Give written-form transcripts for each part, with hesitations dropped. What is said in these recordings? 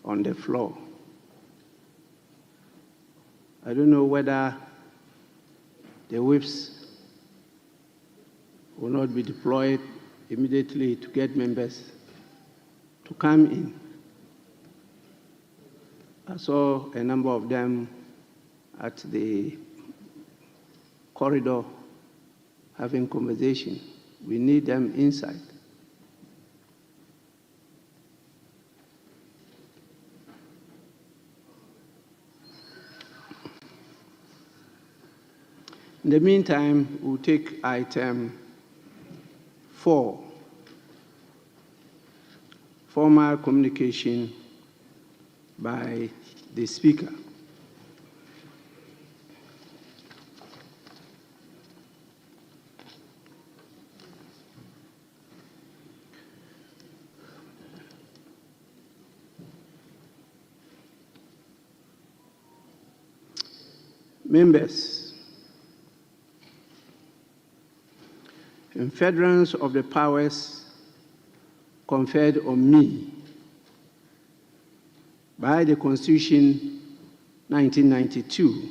on the floor. I don't know whether the whips will not be deployed immediately to get members to come in. I saw a number of them at the corridor having conversation. We need them inside. In the meantime, we'll take item 4, formal communication by the Speaker. Members, in furtherance of the powers conferred on me by the Constitution 1992,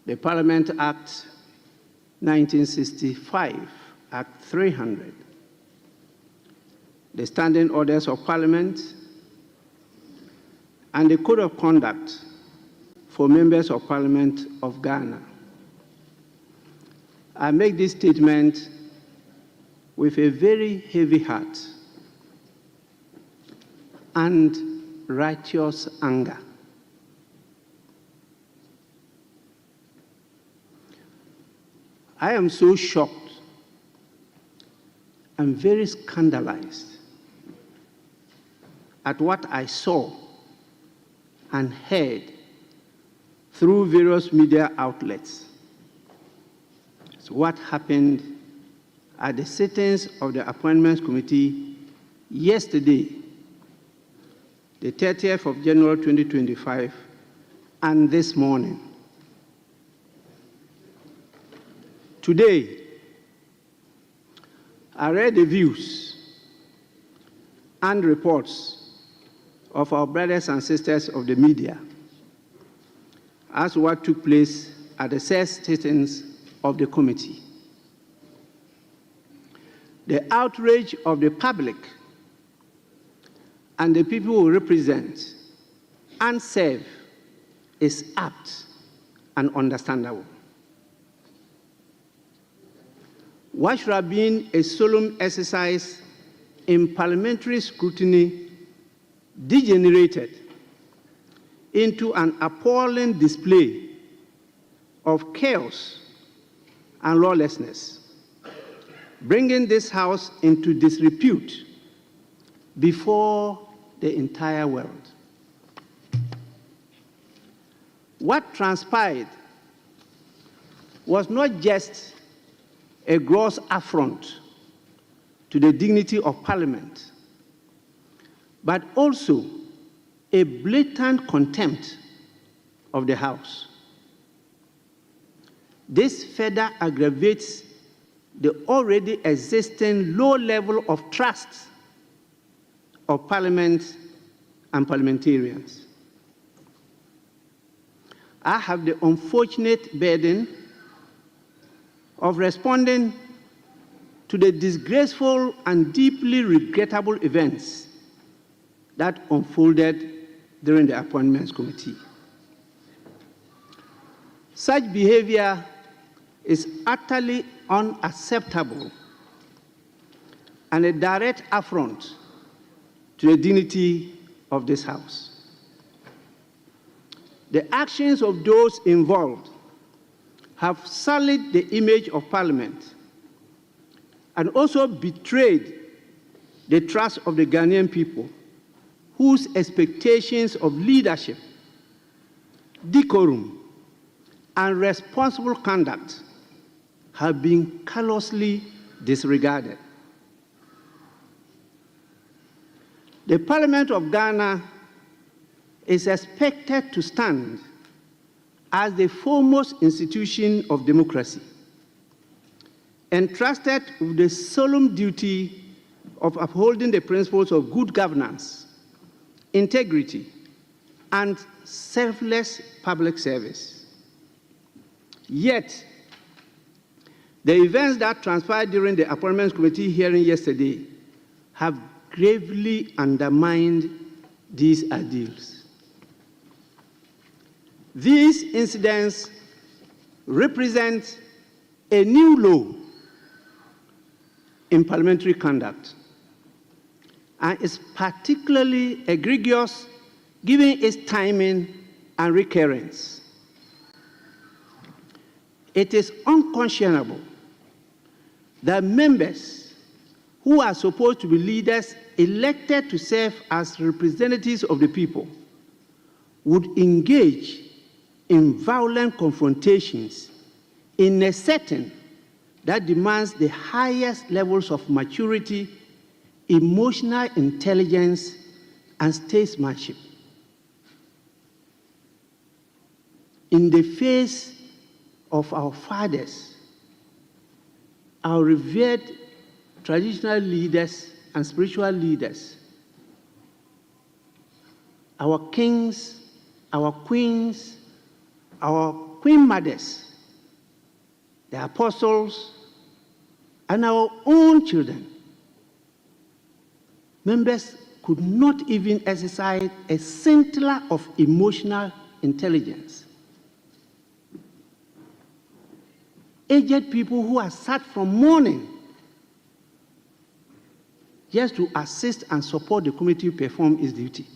the Parliament Act 1965, Act 300, the Standing Orders of Parliament, and the Code of Conduct for Members of Parliament of Ghana. I make this statement with a very heavy heart and righteous anger. I am so shocked and very scandalized at what I saw and heard through various media outlets. It's what happened at the sittings of the Appointments Committee yesterday, the 30th of January 2025, and this morning. Today, I read the views and reports of our brothers and sisters of the media as what took place at the first sittings of the committee. The outrage of the public and the people who represent and serve is apt and understandable. What should have been a solemn exercise in parliamentary scrutiny degenerated into an appalling display of chaos and lawlessness, bringing this House into disrepute before the entire world. What transpired was not just a gross affront to the dignity of Parliament, but also a blatant contempt of the House. This further aggravates the already existing low level of trust of Parliament and parliamentarians. I have the unfortunate burden of responding to the disgraceful and deeply regrettable events that unfolded during the Appointments Committee. Such behavior is utterly unacceptable and a direct affront to the dignity of this House. The actions of those involved have sullied the image of Parliament and also betrayed the trust of the Ghanaian people, whose expectations of leadership, decorum, and responsible conduct have been callously disregarded. The Parliament of Ghana is expected to stand as the foremost institution of democracy, entrusted with the solemn duty of upholding the principles of good governance integrity, and selfless public service. Yet, the events that transpired during the Appointments Committee hearing yesterday have gravely undermined these ideals. These incidents represent a new low in parliamentary conduct, and is particularly egregious given its timing and recurrence. It is unconscionable that members who are supposed to be leaders elected to serve as representatives of the people would engage in violent confrontations in a setting that demands the highest levels of maturity, emotional intelligence, and statesmanship. In the face of our fathers, our revered traditional leaders and spiritual leaders, our kings, our queens, our queen mothers, the apostles, and our own children, members could not even exercise a scintilla of emotional intelligence. Aged people who are sat from morning just to assist and support the committee perform its duty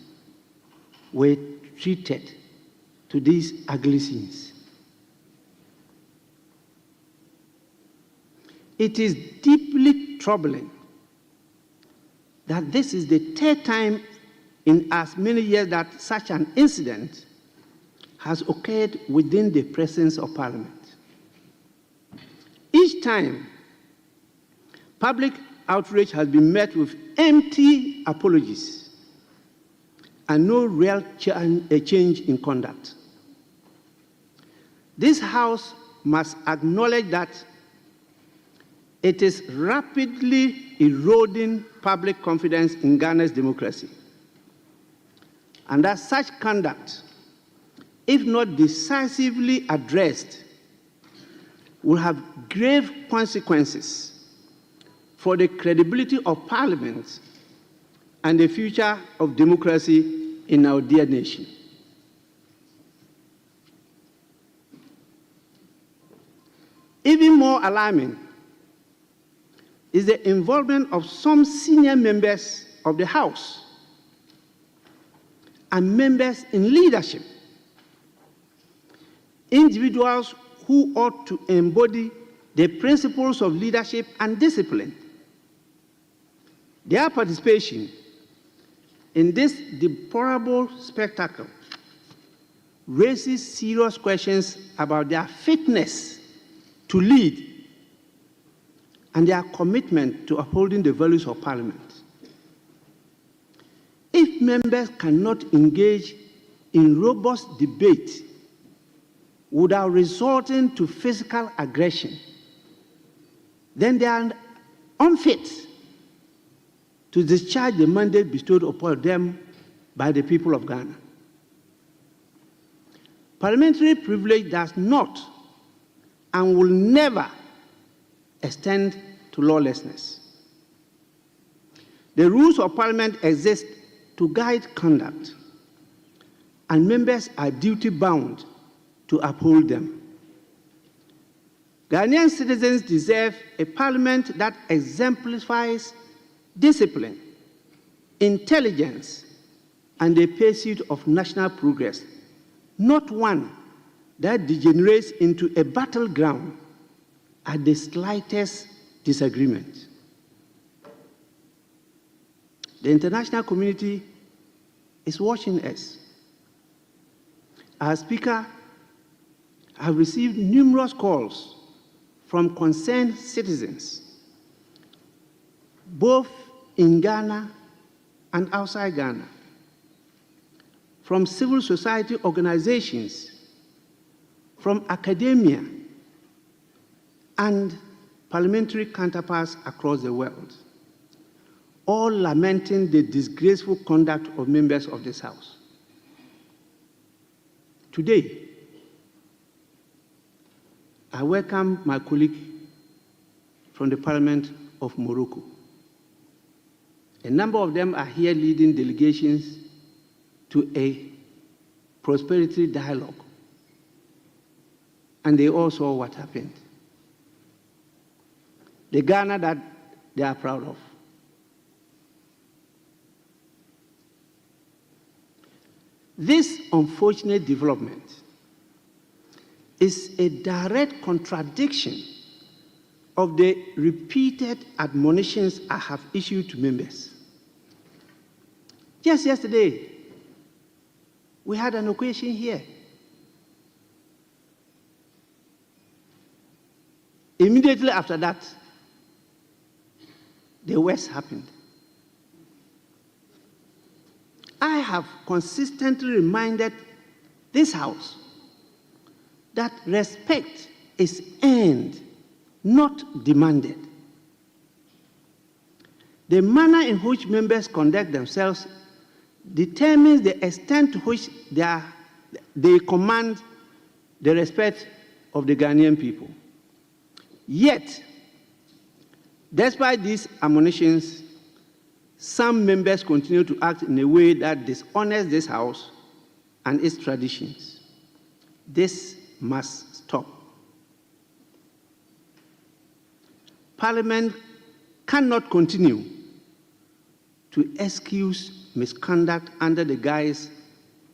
were treated to these ugly scenes. It is deeply troubling that this is the third time in as many years that such an incident has occurred within the presence of Parliament. Each time, public outrage has been met with empty apologies and no real change in conduct. This House must acknowledge that it is rapidly eroding public confidence in Ghana's democracy, and that such conduct, if not decisively addressed, will have grave consequences for the credibility of Parliament and the future of democracy in our dear nation. Even more alarming is the involvement of some senior members of the House and members in leadership, individuals who ought to embody the principles of leadership and discipline. Their participation in this deplorable spectacle raises serious questions about their fitness to lead and their commitment to upholding the values of Parliament. If members cannot engage in robust debate without resorting to physical aggression, then they are unfit to discharge the mandate bestowed upon them by the people of Ghana. Parliamentary privilege does not and will never extend to lawlessness. The rules of Parliament exist to guide conduct, and members are duty-bound to uphold them. Ghanaian citizens deserve a Parliament that exemplifies discipline, intelligence, and the pursuit of national progress, not one that degenerates into a battleground at the slightest disagreement. The international community is watching us. Our Speaker has received numerous calls from concerned citizens, both in Ghana and outside Ghana, from civil society organizations, from academia, and parliamentary counterparts across the world, all lamenting the disgraceful conduct of members of this House. Today, I welcome my colleague from the Parliament of Morocco. A number of them are here leading delegations to a prosperity dialogue. And they all saw what happened. The Ghana that they are proud of. This unfortunate development is a direct contradiction of the repeated admonitions I have issued to members. Just yesterday, we had an occasion here. Immediately after that, the worst happened. I have consistently reminded this House that respect is earned, not demanded. The manner in which members conduct themselves determines the extent to which they command the respect of the Ghanaian people. Yet, despite these admonitions, some members continue to act in a way that dishonors this House and its traditions. This must stop. Parliament cannot continue to excuse misconduct under the guise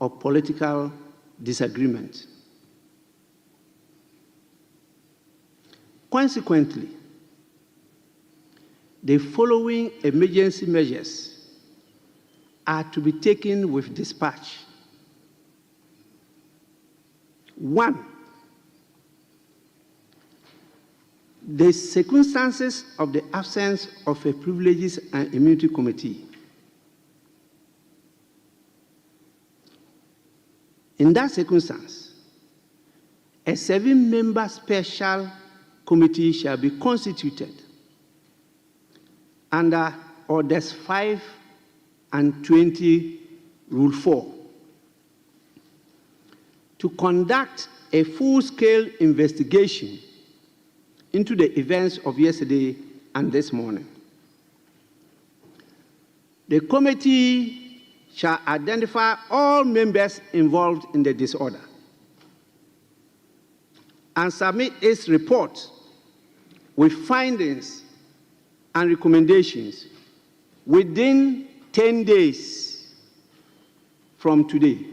of political disagreement. Consequently, the following emergency measures are to be taken with dispatch. 1, the circumstances of the absence of a Privileges and Immunity Committee. In that circumstance, a 7-member special committee shall be constituted under Orders 5 and 20, Rule 4, to conduct a full-scale investigation into the events of yesterday and this morning. The committee shall identify all members involved in the disorder and submit its report with findings and recommendations within 10 days from today.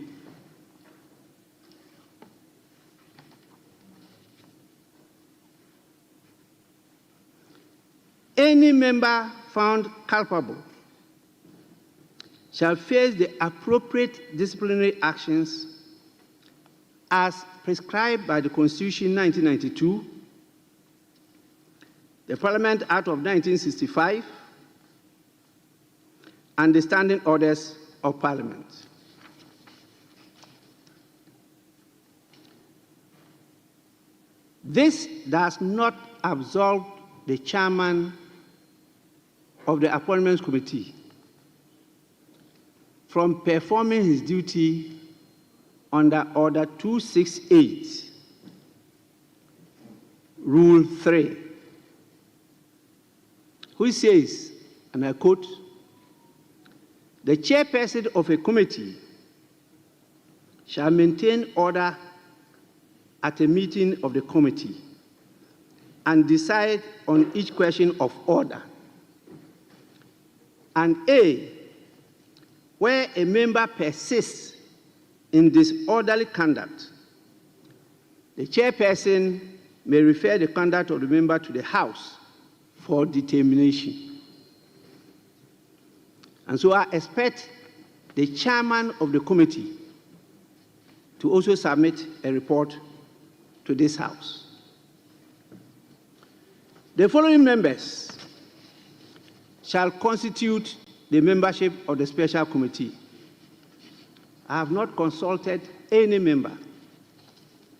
Any member found culpable shall face the appropriate disciplinary actions as prescribed by the Constitution 1992, the Parliament Act of 1965, and the Standing Orders of Parliament. This does not absolve the chairman of the Appointments Committee from performing his duty under Order 268, Rule 3, which says, and I quote, "The chairperson of a committee shall maintain order at a meeting of the committee and decide on each question of order. And A, where a member persists in disorderly conduct, the chairperson may refer the conduct of the member to the House for determination." And so I expect the chairman of the committee to also submit a report to this House. The following members shall constitute the membership of the special committee. I have not consulted any member,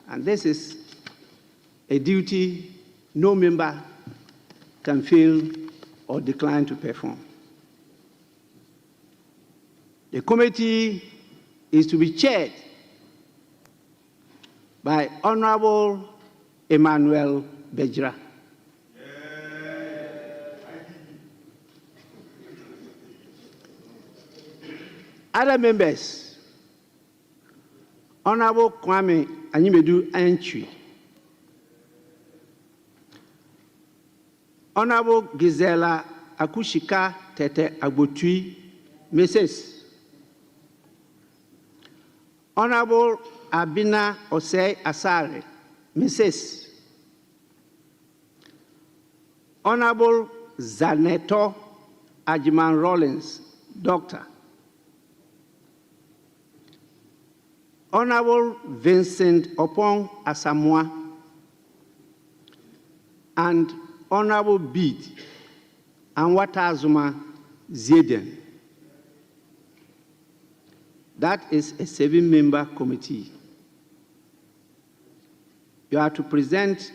and this is a duty no member can fail or decline to perform. The committee is to be chaired by Honorable Emmanuel Bejra. Other members, Honorable Kwame Anyimedu Antwi, Honorable Gisela Akushika Tete Agbotui, Mrs. Honorable Abina Osei Asare, Mrs. Honorable Zaneto Ajiman Rollins, Doctor. Honorable Vincent Opong Asamoah and Honorable Bede Anwata Zeden. That is a 7-member committee. You are to present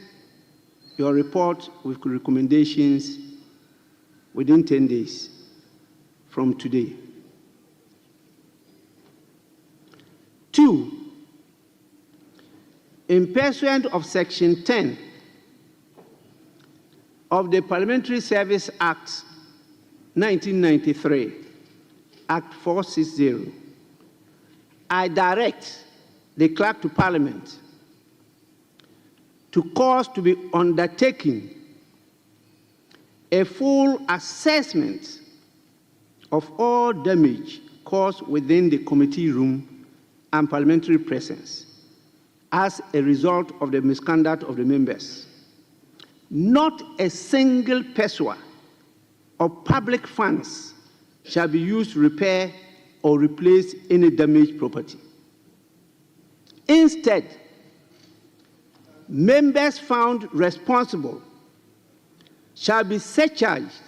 your report with recommendations within 10 days from today. 2, in pursuant of Section 10 of the Parliamentary Service Act 1993, Act 460, I direct the Clerk to Parliament to cause to be undertaken a full assessment of all damage caused within the committee room and parliamentary presence as a result of the misconduct of the members. Not a single peso of public funds shall be used to repair or replace any damaged property. Instead, members found responsible shall be surcharged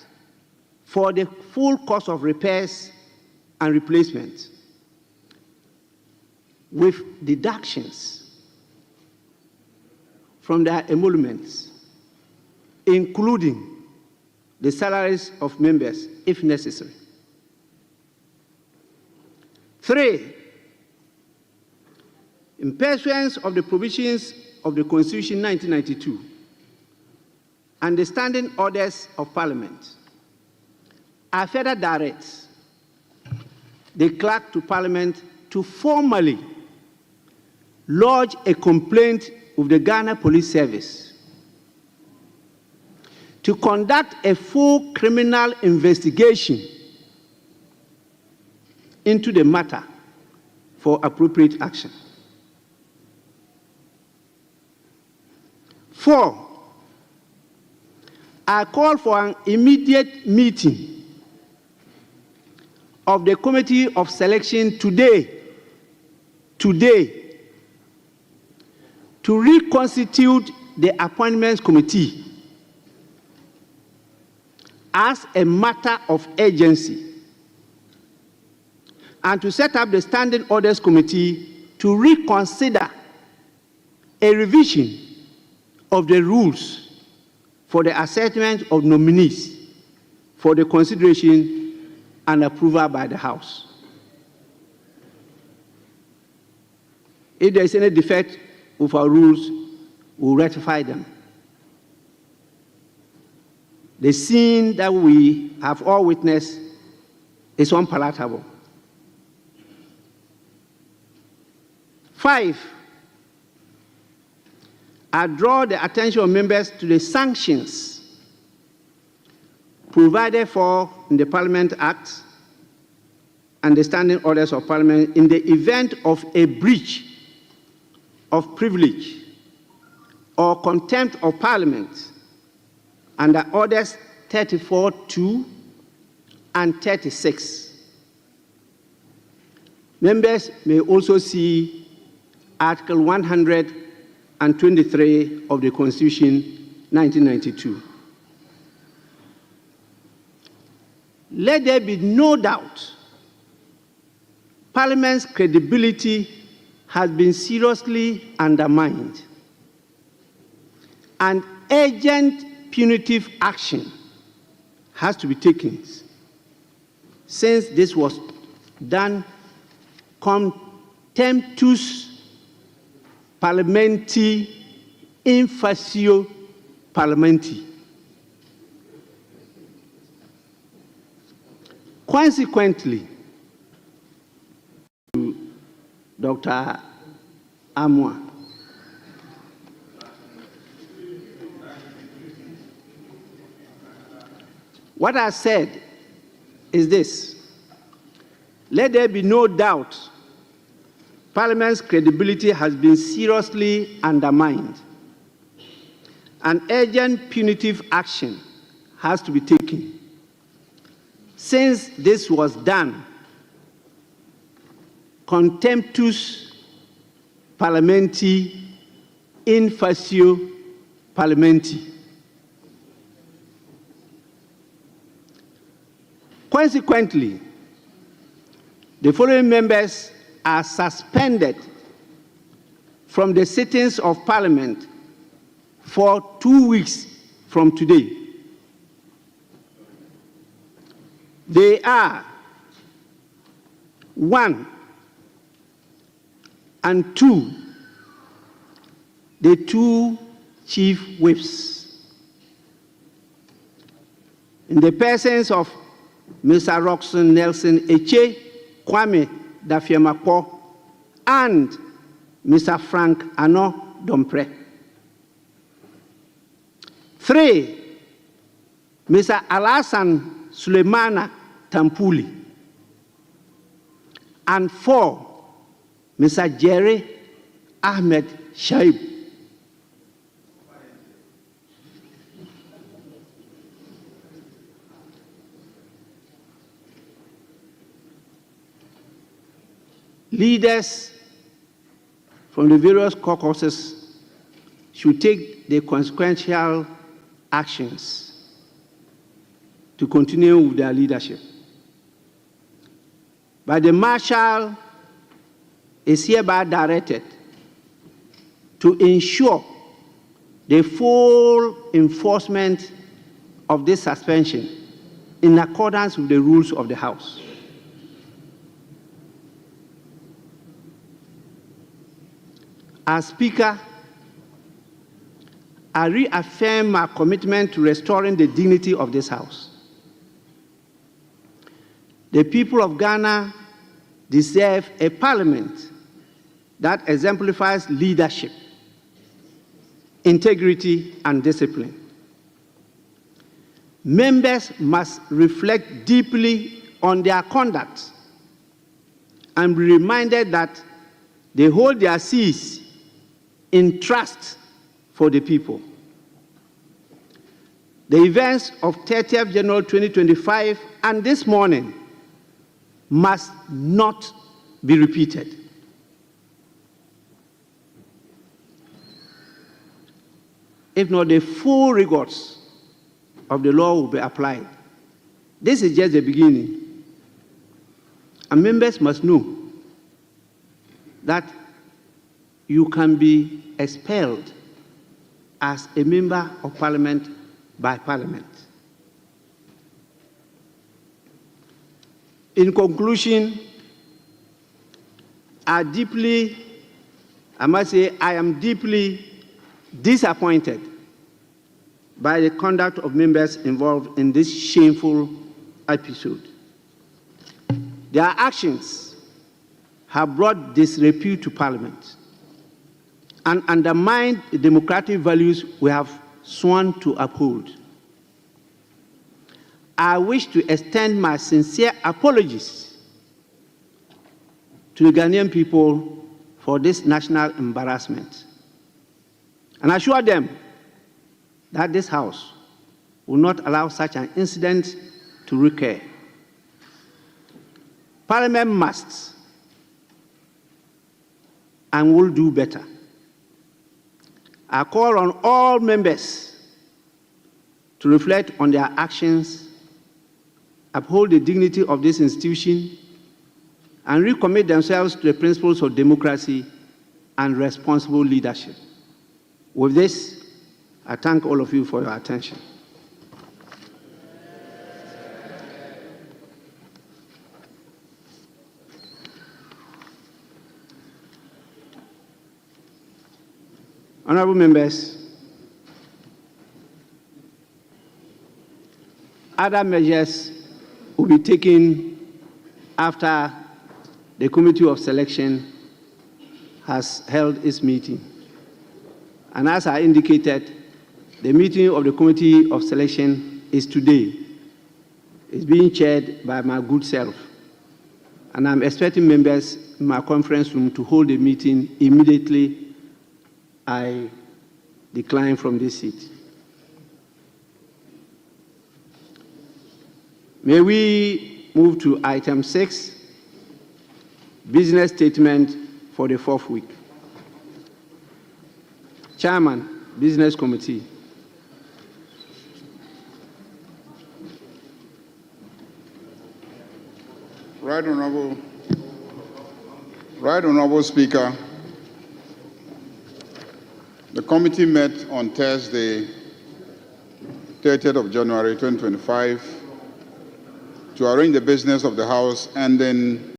for the full cost of repairs and replacement, with deductions from their emoluments, including the salaries of members, if necessary. 3, in pursuance of the provisions of the Constitution 1992 and the standing orders of Parliament, I further direct the Clerk to Parliament to formally lodge a complaint with the Ghana Police Service to conduct a full criminal investigation into the matter for appropriate action. 4, I call for an immediate meeting of the Committee of Selection today, to reconstitute the Appointments Committee as a matter of urgency, and to set up the Standing Orders Committee to reconsider a revision of the rules for the assessment of nominees for the consideration and approval by the House. If there is any defect with our rules, we'll rectify them. The scene that we have all witnessed is unpalatable. 5, I draw the attention of members to the sanctions provided for in the Parliament Act and the Standing Orders of Parliament in the event of a breach of privilege or contempt of Parliament under Orders 34(2) and 36. Members may also see Article 123 of the Constitution 1992. Let there be no doubt, Parliament's credibility has been seriously undermined, and urgent punitive action has to be taken, since this was than contemptus parlamenti in facio parlamenti. Consequently, Dr. Annoh, what I said is this: let there be no doubt Parliament's credibility has been seriously undermined, and urgent punitive action has to be taken. Since this was done, contemptus parlamenti in facio parlamenti. Consequently, the following members are suspended from the sittings of Parliament for 2 weeks from today. They are 1 and 2, the 2 chief whips, in the persons of Mr. Rockson-Nelson Dafeamekpor and Mr. Frank Annoh-Dompreh. 3, Mr. Alhassan Sulemana Tampuli. And 4, Mr. Ahmed Shaib. Leaders from the various caucuses should take the consequential actions to continue with their leadership. But the Marshal is hereby directed to ensure the full enforcement of this suspension in accordance with the rules of the House. As Speaker, I reaffirm my commitment to restoring the dignity of this House. The people of Ghana deserve a parliament that exemplifies leadership, integrity, and discipline. Members must reflect deeply on their conduct and be reminded that they hold their seats in trust for the people. The events of 30th January 2025 and this morning must not be repeated. If not, the full rigors of the law will be applied. This is just the beginning. And members must know that you can be expelled as a member of Parliament by Parliament. In conclusion, I am deeply disappointed by the conduct of members involved in this shameful episode. Their actions have brought disrepute to Parliament and undermined the democratic values we have sworn to uphold. I wish to extend my sincere apologies to the Ghanaian people for this national embarrassment, and assure them that this House will not allow such an incident to recur. Parliament must and will do better. I call on all members to reflect on their actions, uphold the dignity of this institution, and recommit themselves to the principles of democracy and responsible leadership. With this, I thank all of you for your attention. Honorable members, other measures will be taken after the Committee of Selection has held its meeting. And as I indicated, the meeting of the Committee of Selection is today. It's being chaired by my good self. And I'm expecting members in my conference room to hold the meeting immediately I decline from this seat. May we move to item 6, business statement for the 4th week. Chairman, Business Committee. Right Honorable Speaker, the committee met on Thursday, 30th of January 2025, to arrange the business of the House ending